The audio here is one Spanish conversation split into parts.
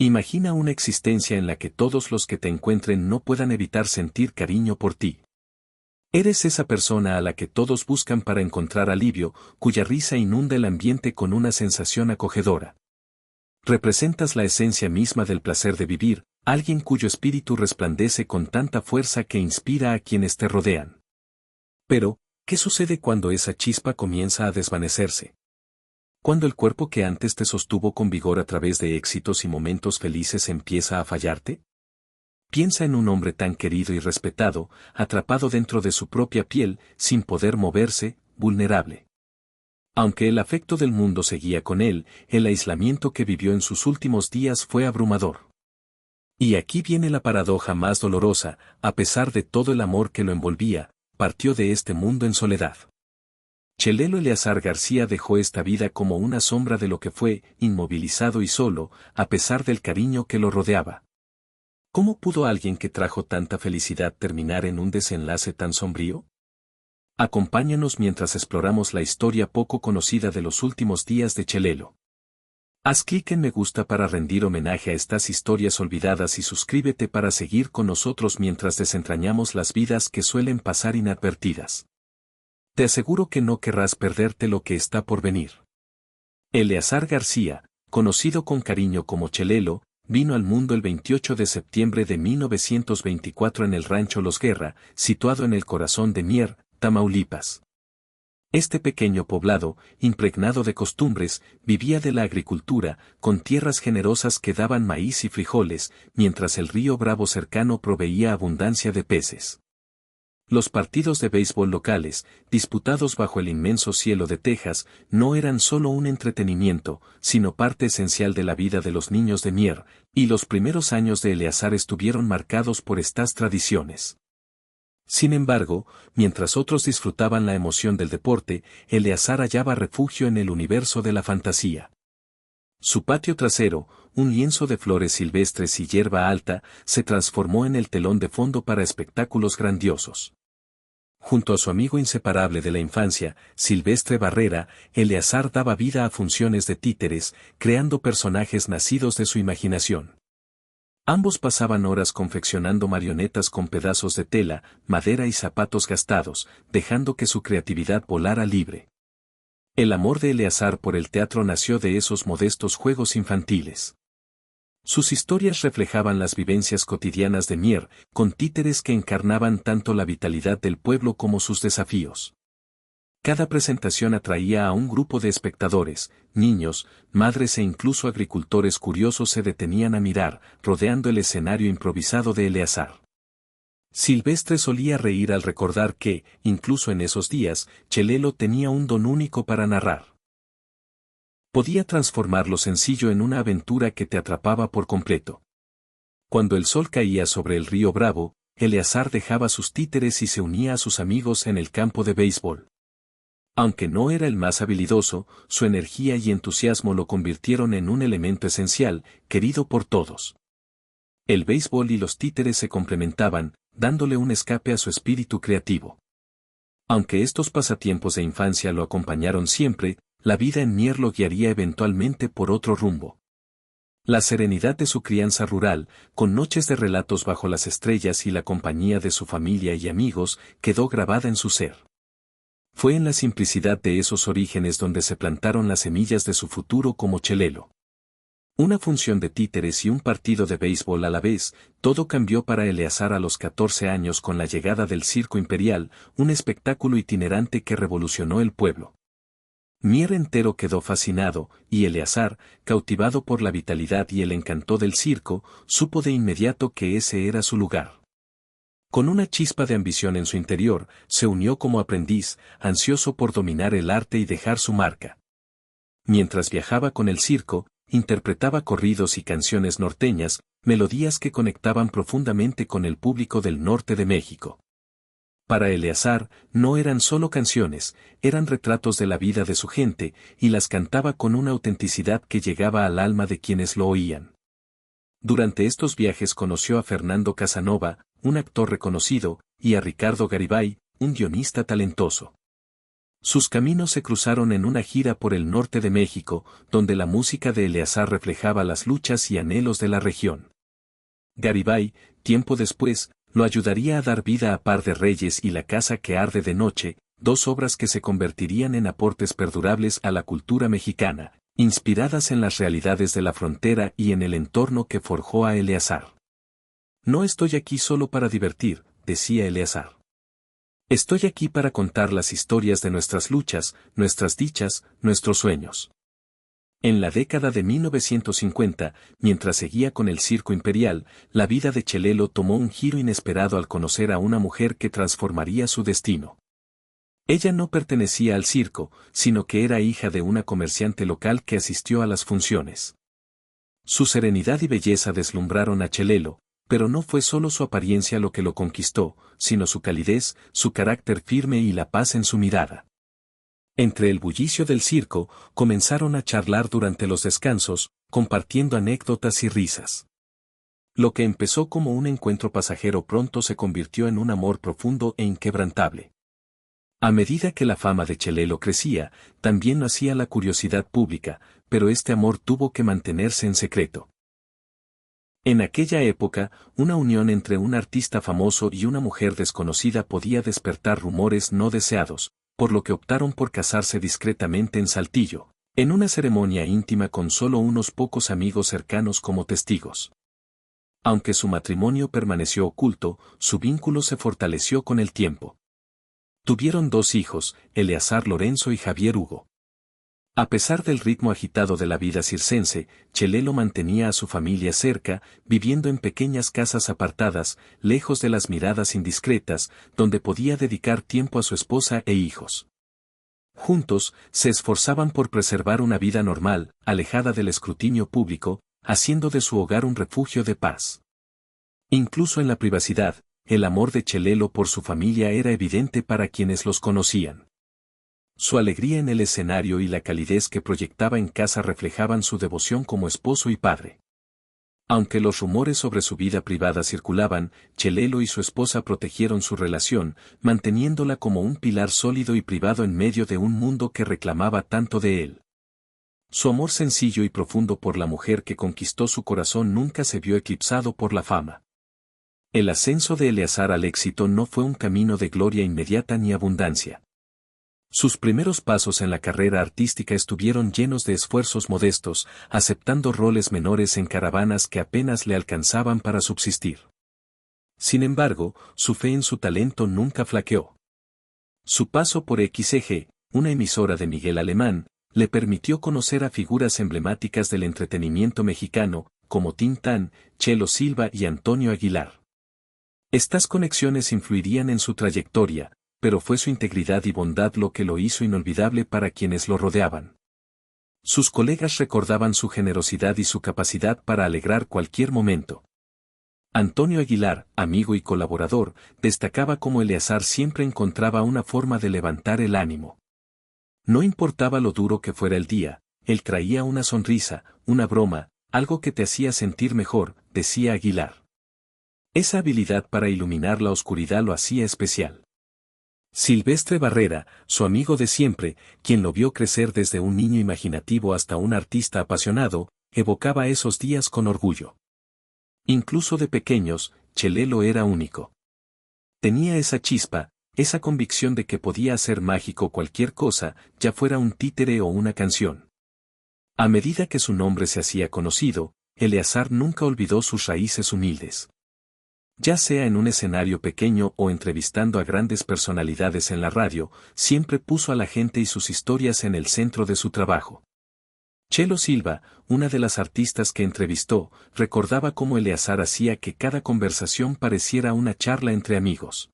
Imagina una existencia en la que todos los que te encuentren no puedan evitar sentir cariño por ti. Eres esa persona a la que todos buscan para encontrar alivio, cuya risa inunda el ambiente con una sensación acogedora. Representas la esencia misma del placer de vivir, alguien cuyo espíritu resplandece con tanta fuerza que inspira a quienes te rodean. Pero, ¿qué sucede cuando esa chispa comienza a desvanecerse? Cuando el cuerpo que antes te sostuvo con vigor a través de éxitos y momentos felices empieza a fallarte. Piensa en un hombre tan querido y respetado, atrapado dentro de su propia piel, sin poder moverse, vulnerable. Aunque el afecto del mundo seguía con él, el aislamiento que vivió en sus últimos días fue abrumador. Y aquí viene la paradoja más dolorosa, a pesar de todo el amor que lo envolvía, partió de este mundo en soledad. Chelelo Eleazar García dejó esta vida como una sombra de lo que fue, inmovilizado y solo, a pesar del cariño que lo rodeaba. ¿Cómo pudo alguien que trajo tanta felicidad terminar en un desenlace tan sombrío? Acompáñanos mientras exploramos la historia poco conocida de los últimos días de Chelelo. Haz clic en me gusta para rendir homenaje a estas historias olvidadas y suscríbete para seguir con nosotros mientras desentrañamos las vidas que suelen pasar inadvertidas. Te aseguro que no querrás perderte lo que está por venir. Eleazar García, conocido con cariño como Chelelo, vino al mundo el 28 de septiembre de 1924 en el rancho Los Guerra, situado en el corazón de Mier, Tamaulipas. Este pequeño poblado, impregnado de costumbres, vivía de la agricultura, con tierras generosas que daban maíz y frijoles, mientras el río Bravo cercano proveía abundancia de peces. Los partidos de béisbol locales, disputados bajo el inmenso cielo de Texas, no eran solo un entretenimiento, sino parte esencial de la vida de los niños de Mier, y los primeros años de Eleazar estuvieron marcados por estas tradiciones. Sin embargo, mientras otros disfrutaban la emoción del deporte, Eleazar hallaba refugio en el universo de la fantasía. Su patio trasero, un lienzo de flores silvestres y hierba alta, se transformó en el telón de fondo para espectáculos grandiosos. Junto a su amigo inseparable de la infancia, Silvestre Barrera, Eleazar daba vida a funciones de títeres, creando personajes nacidos de su imaginación. Ambos pasaban horas confeccionando marionetas con pedazos de tela, madera y zapatos gastados, dejando que su creatividad volara libre. El amor de Eleazar por el teatro nació de esos modestos juegos infantiles. Sus historias reflejaban las vivencias cotidianas de Mier, con títeres que encarnaban tanto la vitalidad del pueblo como sus desafíos. Cada presentación atraía a un grupo de espectadores, niños, madres e incluso agricultores curiosos se detenían a mirar, rodeando el escenario improvisado de Eleazar. Silvestre solía reír al recordar que, incluso en esos días, Chelelo tenía un don único para narrar. Podía transformar lo sencillo en una aventura que te atrapaba por completo. Cuando el sol caía sobre el río Bravo, Eleazar dejaba sus títeres y se unía a sus amigos en el campo de béisbol. Aunque no era el más habilidoso, su energía y entusiasmo lo convirtieron en un elemento esencial, querido por todos. El béisbol y los títeres se complementaban, dándole un escape a su espíritu creativo. Aunque estos pasatiempos de infancia lo acompañaron siempre, la vida en Mier lo guiaría eventualmente por otro rumbo. La serenidad de su crianza rural, con noches de relatos bajo las estrellas y la compañía de su familia y amigos, quedó grabada en su ser. Fue en la simplicidad de esos orígenes donde se plantaron las semillas de su futuro como Chelelo. Una función de títeres y un partido de béisbol a la vez, todo cambió para Eleazar a los 14 años con la llegada del Circo Imperial, un espectáculo itinerante que revolucionó el pueblo. Mier entero quedó fascinado, y Eleazar, cautivado por la vitalidad y el encanto del circo, supo de inmediato que ese era su lugar. Con una chispa de ambición en su interior, se unió como aprendiz, ansioso por dominar el arte y dejar su marca. Mientras viajaba con el circo, interpretaba corridos y canciones norteñas, melodías que conectaban profundamente con el público del norte de México. Para Eleazar, no eran solo canciones, eran retratos de la vida de su gente, y las cantaba con una autenticidad que llegaba al alma de quienes lo oían. Durante estos viajes conoció a Fernando Casanova, un actor reconocido, y a Ricardo Garibay, un guionista talentoso. Sus caminos se cruzaron en una gira por el norte de México, donde la música de Eleazar reflejaba las luchas y anhelos de la región. Garibay, tiempo después, lo ayudaría a dar vida a Par de Reyes y La casa que arde de noche, dos obras que se convertirían en aportes perdurables a la cultura mexicana, inspiradas en las realidades de la frontera y en el entorno que forjó a Eleazar. No estoy aquí solo para divertir, decía Eleazar. Estoy aquí para contar las historias de nuestras luchas, nuestras dichas, nuestros sueños. En la década de 1950, mientras seguía con el circo imperial, la vida de Chelelo tomó un giro inesperado al conocer a una mujer que transformaría su destino. Ella no pertenecía al circo, sino que era hija de una comerciante local que asistió a las funciones. Su serenidad y belleza deslumbraron a Chelelo, pero no fue solo su apariencia lo que lo conquistó, sino su calidez, su carácter firme y la paz en su mirada. Entre el bullicio del circo, comenzaron a charlar durante los descansos, compartiendo anécdotas y risas. Lo que empezó como un encuentro pasajero pronto se convirtió en un amor profundo e inquebrantable. A medida que la fama de Chelelo crecía, también nacía la curiosidad pública, pero este amor tuvo que mantenerse en secreto. En aquella época, una unión entre un artista famoso y una mujer desconocida podía despertar rumores no deseados, por lo que optaron por casarse discretamente en Saltillo, en una ceremonia íntima con solo unos pocos amigos cercanos como testigos. Aunque su matrimonio permaneció oculto, su vínculo se fortaleció con el tiempo. Tuvieron dos hijos, Eleazar Lorenzo y Javier Hugo. A pesar del ritmo agitado de la vida circense, Chelelo mantenía a su familia cerca, viviendo en pequeñas casas apartadas, lejos de las miradas indiscretas, donde podía dedicar tiempo a su esposa e hijos. Juntos, se esforzaban por preservar una vida normal, alejada del escrutinio público, haciendo de su hogar un refugio de paz. Incluso en la privacidad, el amor de Chelelo por su familia era evidente para quienes los conocían. Su alegría en el escenario y la calidez que proyectaba en casa reflejaban su devoción como esposo y padre. Aunque los rumores sobre su vida privada circulaban, Chelelo y su esposa protegieron su relación, manteniéndola como un pilar sólido y privado en medio de un mundo que reclamaba tanto de él. Su amor sencillo y profundo por la mujer que conquistó su corazón nunca se vio eclipsado por la fama. El ascenso de Eleazar al éxito no fue un camino de gloria inmediata ni abundancia. Sus primeros pasos en la carrera artística estuvieron llenos de esfuerzos modestos, aceptando roles menores en caravanas que apenas le alcanzaban para subsistir. Sin embargo, su fe en su talento nunca flaqueó. Su paso por XEG, una emisora de Miguel Alemán, le permitió conocer a figuras emblemáticas del entretenimiento mexicano, como Tintán, Chelo Silva y Antonio Aguilar. Estas conexiones influirían en su trayectoria, pero fue su integridad y bondad lo que lo hizo inolvidable para quienes lo rodeaban. Sus colegas recordaban su generosidad y su capacidad para alegrar cualquier momento. Antonio Aguilar, amigo y colaborador, destacaba cómo Eleazar siempre encontraba una forma de levantar el ánimo. No importaba lo duro que fuera el día, él traía una sonrisa, una broma, algo que te hacía sentir mejor, decía Aguilar. Esa habilidad para iluminar la oscuridad lo hacía especial. Silvestre Barrera, su amigo de siempre, quien lo vio crecer desde un niño imaginativo hasta un artista apasionado, evocaba esos días con orgullo. Incluso de pequeños, Chelelo era único. Tenía esa chispa, esa convicción de que podía hacer mágico cualquier cosa, ya fuera un títere o una canción. A medida que su nombre se hacía conocido, Eleazar nunca olvidó sus raíces humildes. Ya sea en un escenario pequeño o entrevistando a grandes personalidades en la radio, siempre puso a la gente y sus historias en el centro de su trabajo. Chelo Silva, una de las artistas que entrevistó, recordaba cómo Eleazar hacía que cada conversación pareciera una charla entre amigos.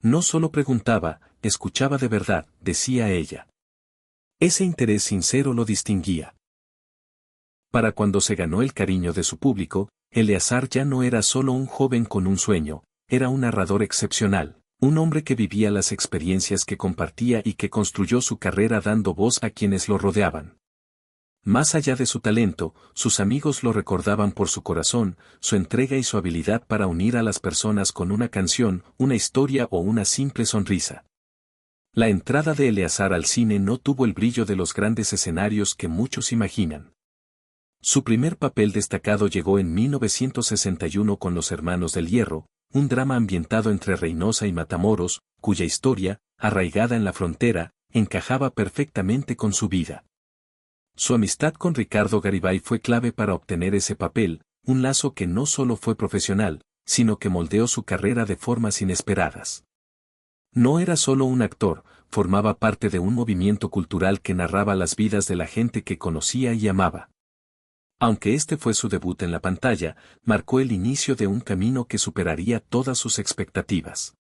No solo preguntaba, escuchaba de verdad, decía ella. Ese interés sincero lo distinguía. Para cuando se ganó el cariño de su público, Eleazar ya no era solo un joven con un sueño, era un narrador excepcional, un hombre que vivía las experiencias que compartía y que construyó su carrera dando voz a quienes lo rodeaban. Más allá de su talento, sus amigos lo recordaban por su corazón, su entrega y su habilidad para unir a las personas con una canción, una historia o una simple sonrisa. La entrada de Eleazar al cine no tuvo el brillo de los grandes escenarios que muchos imaginan. Su primer papel destacado llegó en 1961 con Los Hermanos del Hierro, un drama ambientado entre Reynosa y Matamoros, cuya historia, arraigada en la frontera, encajaba perfectamente con su vida. Su amistad con Ricardo Garibay fue clave para obtener ese papel, un lazo que no solo fue profesional, sino que moldeó su carrera de formas inesperadas. No era solo un actor, formaba parte de un movimiento cultural que narraba las vidas de la gente que conocía y amaba. Aunque este fue su debut en la pantalla, marcó el inicio de un camino que superaría todas sus expectativas.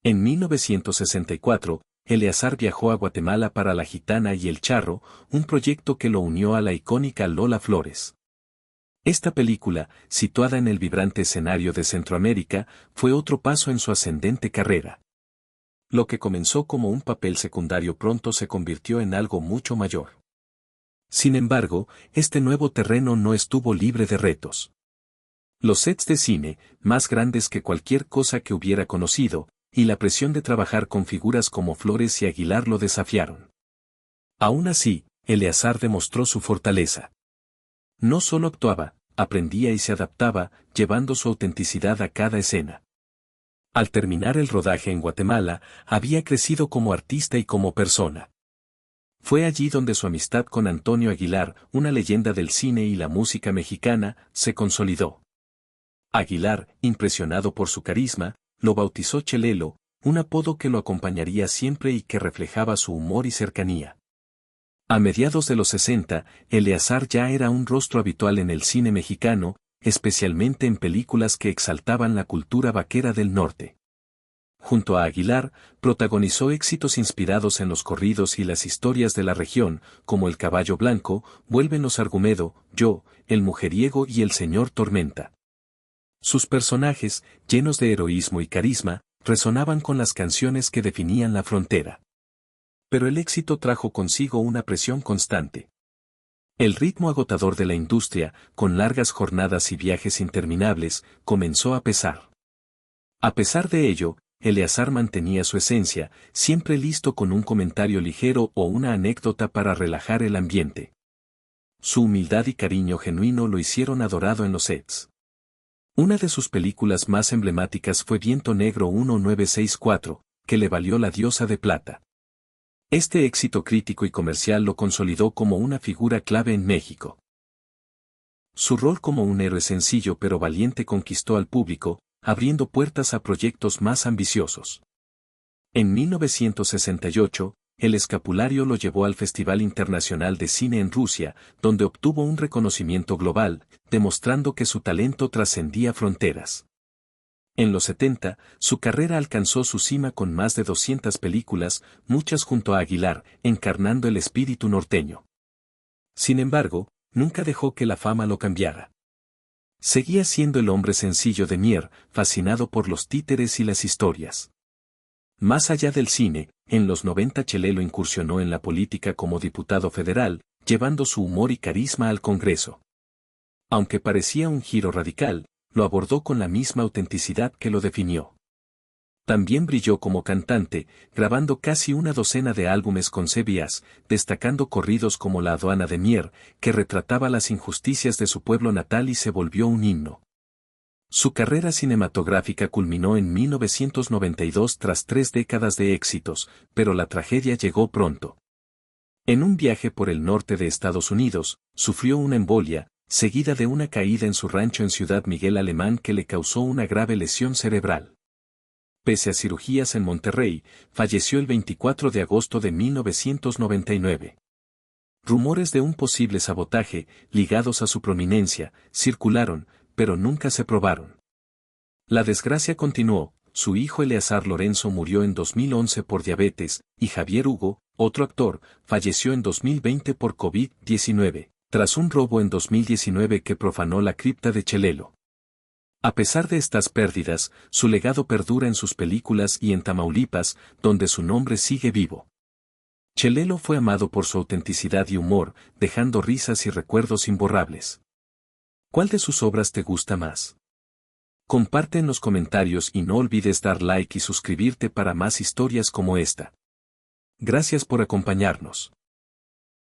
En 1964, Eleazar viajó a Guatemala para La Gitana y El Charro, un proyecto que lo unió a la icónica Lola Flores. Esta película, situada en el vibrante escenario de Centroamérica, fue otro paso en su ascendente carrera. Lo que comenzó como un papel secundario pronto se convirtió en algo mucho mayor. Sin embargo, este nuevo terreno no estuvo libre de retos. Los sets de cine, más grandes que cualquier cosa que hubiera conocido, y la presión de trabajar con figuras como Flores y Aguilar lo desafiaron. Aún así, Eleazar demostró su fortaleza. No solo actuaba, aprendía y se adaptaba, llevando su autenticidad a cada escena. Al terminar el rodaje en Guatemala, había crecido como artista y como persona. Fue allí donde su amistad con Antonio Aguilar, una leyenda del cine y la música mexicana, se consolidó. Aguilar, impresionado por su carisma, lo bautizó Chelelo, un apodo que lo acompañaría siempre y que reflejaba su humor y cercanía. A mediados de los 60, Eleazar ya era un rostro habitual en el cine mexicano, especialmente en películas que exaltaban la cultura vaquera del norte. Junto a Aguilar, protagonizó éxitos inspirados en los corridos y las historias de la región, como El Caballo Blanco, Vuelven los Argumedo, Yo, El Mujeriego y El Señor Tormenta. Sus personajes, llenos de heroísmo y carisma, resonaban con las canciones que definían la frontera. Pero el éxito trajo consigo una presión constante. El ritmo agotador de la industria, con largas jornadas y viajes interminables, comenzó a pesar. A pesar de ello, Eleazar mantenía su esencia, siempre listo con un comentario ligero o una anécdota para relajar el ambiente. Su humildad y cariño genuino lo hicieron adorado en los sets. Una de sus películas más emblemáticas fue Viento Negro 1964, que le valió la Diosa de Plata. Este éxito crítico y comercial lo consolidó como una figura clave en México. Su rol como un héroe sencillo pero valiente conquistó al público, abriendo puertas a proyectos más ambiciosos. En 1968, El Escapulario lo llevó al Festival Internacional de Cine en Rusia, donde obtuvo un reconocimiento global, demostrando que su talento trascendía fronteras. En los 70, su carrera alcanzó su cima con más de 200 películas, muchas junto a Aguilar, encarnando el espíritu norteño. Sin embargo, nunca dejó que la fama lo cambiara. Seguía siendo el hombre sencillo de Mier, fascinado por los títeres y las historias. Más allá del cine, en los 90 Chelelo incursionó en la política como diputado federal, llevando su humor y carisma al Congreso. Aunque parecía un giro radical, lo abordó con la misma autenticidad que lo definió. También brilló como cantante, grabando casi una docena de álbumes con CBS, destacando corridos como La Aduana de Mier, que retrataba las injusticias de su pueblo natal y se volvió un himno. Su carrera cinematográfica culminó en 1992 tras 3 décadas de éxitos, pero la tragedia llegó pronto. En un viaje por el norte de Estados Unidos, sufrió una embolia, seguida de una caída en su rancho en Ciudad Miguel Alemán que le causó una grave lesión cerebral. Pese a cirugías en Monterrey, falleció el 24 de agosto de 1999. Rumores de un posible sabotaje, ligados a su prominencia, circularon, pero nunca se probaron. La desgracia continuó, su hijo Eleazar Lorenzo murió en 2011 por diabetes, y Javier Hugo, otro actor, falleció en 2020 por COVID-19, tras un robo en 2019 que profanó la cripta de Chelelo. A pesar de estas pérdidas, su legado perdura en sus películas y en Tamaulipas, donde su nombre sigue vivo. Chelelo fue amado por su autenticidad y humor, dejando risas y recuerdos imborrables. ¿Cuál de sus obras te gusta más? Comparte en los comentarios y no olvides dar like y suscribirte para más historias como esta. Gracias por acompañarnos.